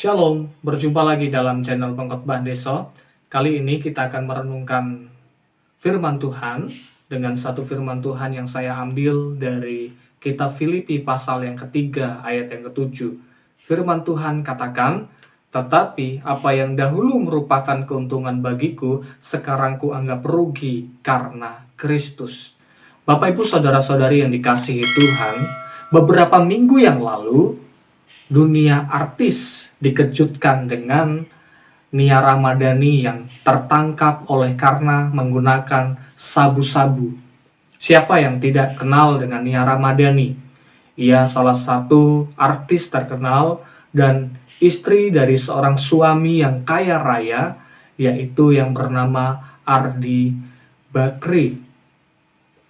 Shalom, berjumpa lagi dalam channel Pengkhotbah Deso. Kali ini kita akan merenungkan firman Tuhan dengan satu firman Tuhan yang saya ambil dari kitab Filipi pasal yang ketiga ayat yang ketujuh. Firman Tuhan katakan, "Tetapi apa yang dahulu merupakan keuntungan bagiku, sekarang kuanggap rugi karena Kristus." Bapak Ibu saudara-saudari yang dikasihi Tuhan, beberapa minggu yang lalu dunia artis dikejutkan dengan Nia Ramadhani yang tertangkap oleh karena menggunakan sabu-sabu. Siapa yang tidak kenal dengan Nia Ramadhani? Ia salah satu artis terkenal dan istri dari seorang suami yang kaya raya, yaitu yang bernama Ardi Bakri.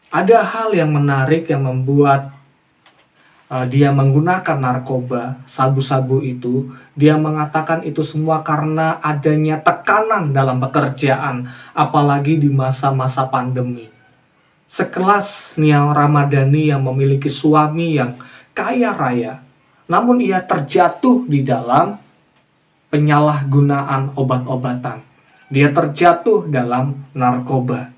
Ada hal yang menarik yang membuat dia menggunakan narkoba, sabu-sabu itu. Dia mengatakan itu semua karena adanya tekanan dalam pekerjaan, apalagi di masa-masa pandemi. Sekelas Nia Ramadhani yang memiliki suami yang kaya raya, namun ia terjatuh di dalam penyalahgunaan obat-obatan. Dia terjatuh dalam narkoba.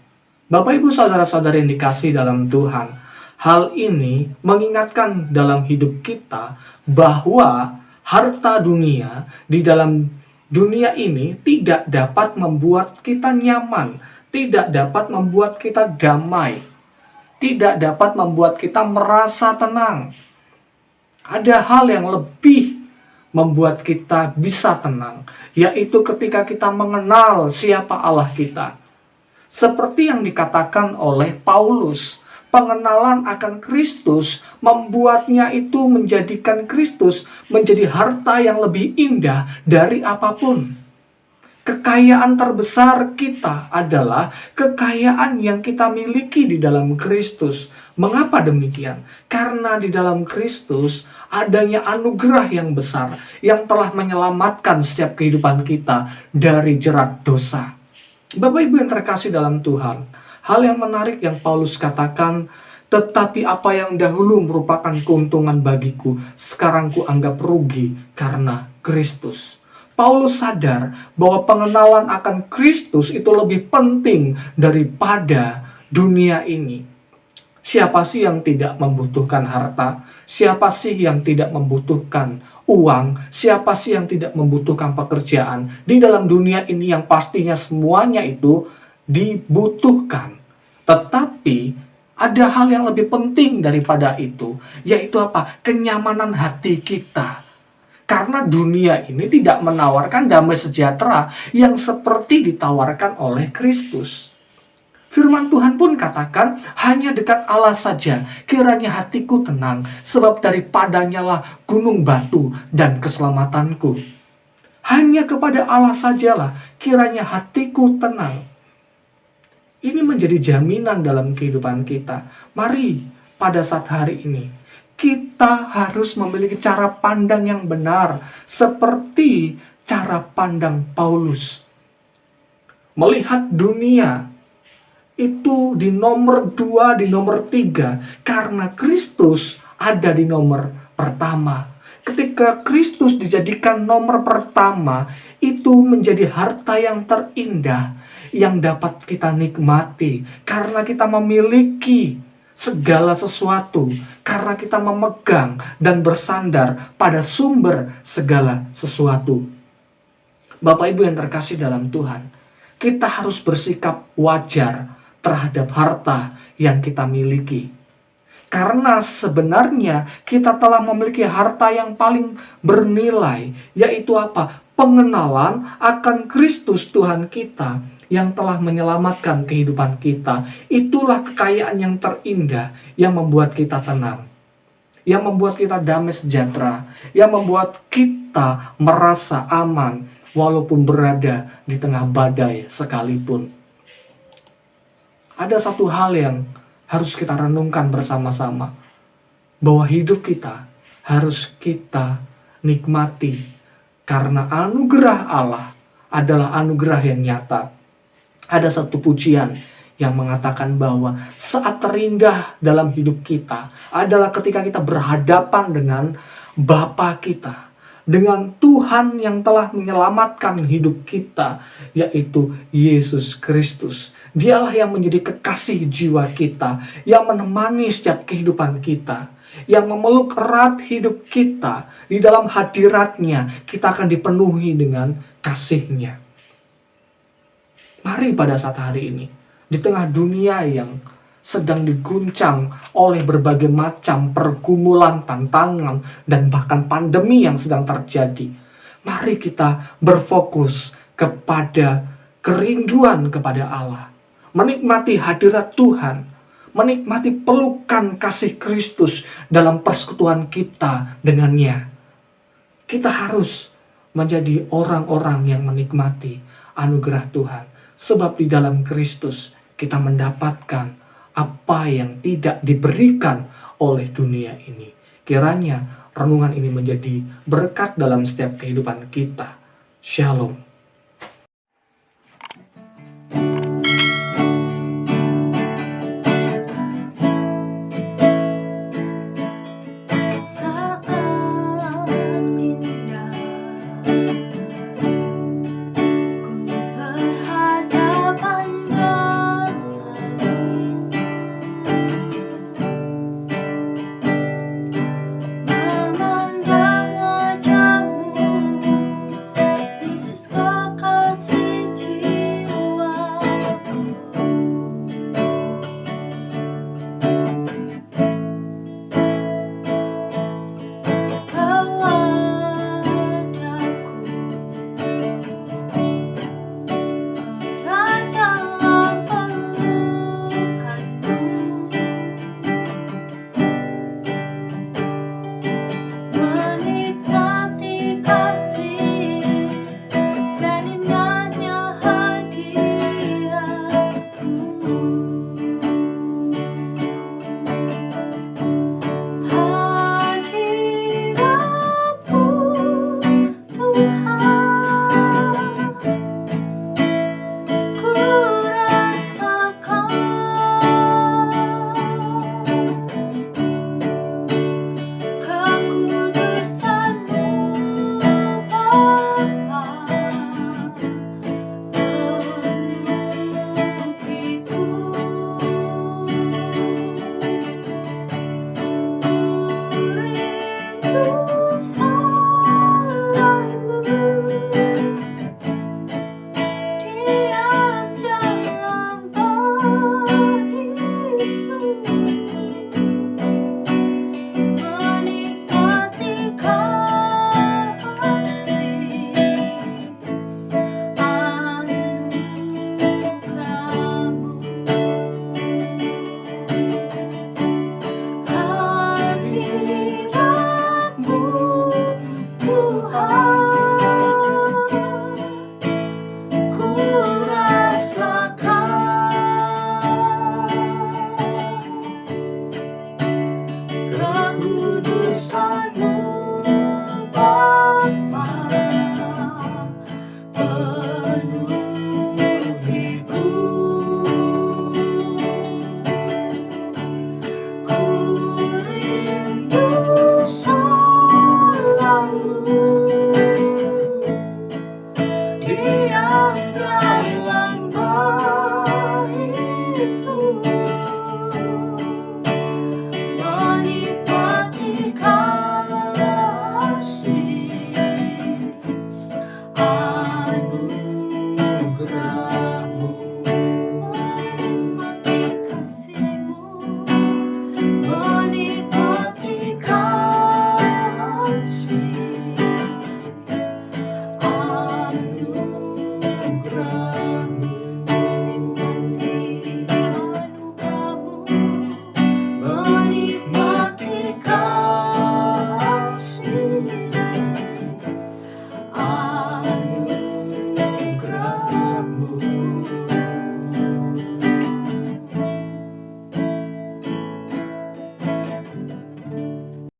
Bapak Ibu saudara-saudari yang dikasihi dalam Tuhan, hal ini mengingatkan dalam hidup kita bahwa harta dunia di dalam dunia ini tidak dapat membuat kita nyaman, tidak dapat membuat kita damai, tidak dapat membuat kita merasa tenang. Ada hal yang lebih membuat kita bisa tenang, yaitu ketika kita mengenal siapa Allah kita. Seperti yang dikatakan oleh Paulus, pengenalan akan Kristus membuatnya itu menjadikan Kristus menjadi harta yang lebih indah dari apapun. Kekayaan terbesar kita adalah kekayaan yang kita miliki di dalam Kristus. Mengapa demikian? Karena di dalam Kristus adanya anugerah yang besar yang telah menyelamatkan setiap kehidupan kita dari jerat dosa. Bapak Ibu yang terkasih dalam Tuhan, hal yang menarik yang Paulus katakan, "Tetapi apa yang dahulu merupakan keuntungan bagiku, sekarang kuanggap rugi karena Kristus." Paulus sadar bahwa pengenalan akan Kristus itu lebih penting daripada dunia ini. Siapa sih yang tidak membutuhkan harta? Siapa sih yang tidak membutuhkan uang? Siapa sih yang tidak membutuhkan pekerjaan? Di dalam dunia ini yang pastinya semuanya itu dibutuhkan. Tetapi ada hal yang lebih penting daripada itu, yaitu apa? Kenyamanan hati kita. Karena dunia ini tidak menawarkan damai sejahtera yang seperti ditawarkan oleh Kristus. Firman Tuhan pun katakan, "Hanya dekat Allah saja kiranya hatiku tenang, sebab daripadanya lah gunung batu dan keselamatanku." Hanya kepada Allah sajalah kiranya hatiku tenang. Ini menjadi jaminan dalam kehidupan kita. Mari pada saat hari ini, kita harus memiliki cara pandang yang benar, seperti cara pandang Paulus. Melihat dunia itu di nomor 2, di nomor 3, karena Kristus ada di nomor pertama. Ketika Kristus dijadikan nomor pertama, itu menjadi harta yang terindah yang dapat kita nikmati karena kita memiliki segala sesuatu, karena kita memegang dan bersandar pada sumber segala sesuatu. Bapak Ibu yang terkasih dalam Tuhan, kita harus bersikap wajar terhadap harta yang kita miliki. Karena sebenarnya kita telah memiliki harta yang paling bernilai, yaitu apa? Pengenalan akan Kristus Tuhan kita yang telah menyelamatkan kehidupan kita. Itulah kekayaan yang terindah yang membuat kita tenang, yang membuat kita damai sejahtera, yang membuat kita merasa aman walaupun berada di tengah badai sekalipun. Ada satu hal yang harus kita renungkan bersama-sama, bahwa hidup kita harus kita nikmati karena anugerah Allah adalah anugerah yang nyata. Ada satu pujian yang mengatakan bahwa saat terindah dalam hidup kita adalah ketika kita berhadapan dengan Bapa kita, dengan Tuhan yang telah menyelamatkan hidup kita, yaitu Yesus Kristus. Dialah yang menjadi kekasih jiwa kita, yang menemani setiap kehidupan kita, yang memeluk erat hidup kita. Di dalam hadiratnya kita akan dipenuhi dengan kasih-Nya. Mari pada saat hari ini, di tengah dunia yang sedang diguncang oleh berbagai macam pergumulan, tantangan, dan bahkan pandemi yang sedang terjadi, mari kita berfokus kepada kerinduan kepada Allah, menikmati hadirat Tuhan, menikmati pelukan kasih Kristus dalam persekutuan kita dengannya. Kita harus menjadi orang-orang yang menikmati anugerah Tuhan, sebab di dalam Kristus kita mendapatkan apa yang tidak diberikan oleh dunia ini. Kiranya renungan ini menjadi berkat dalam setiap kehidupan kita. Shalom. Tuhan.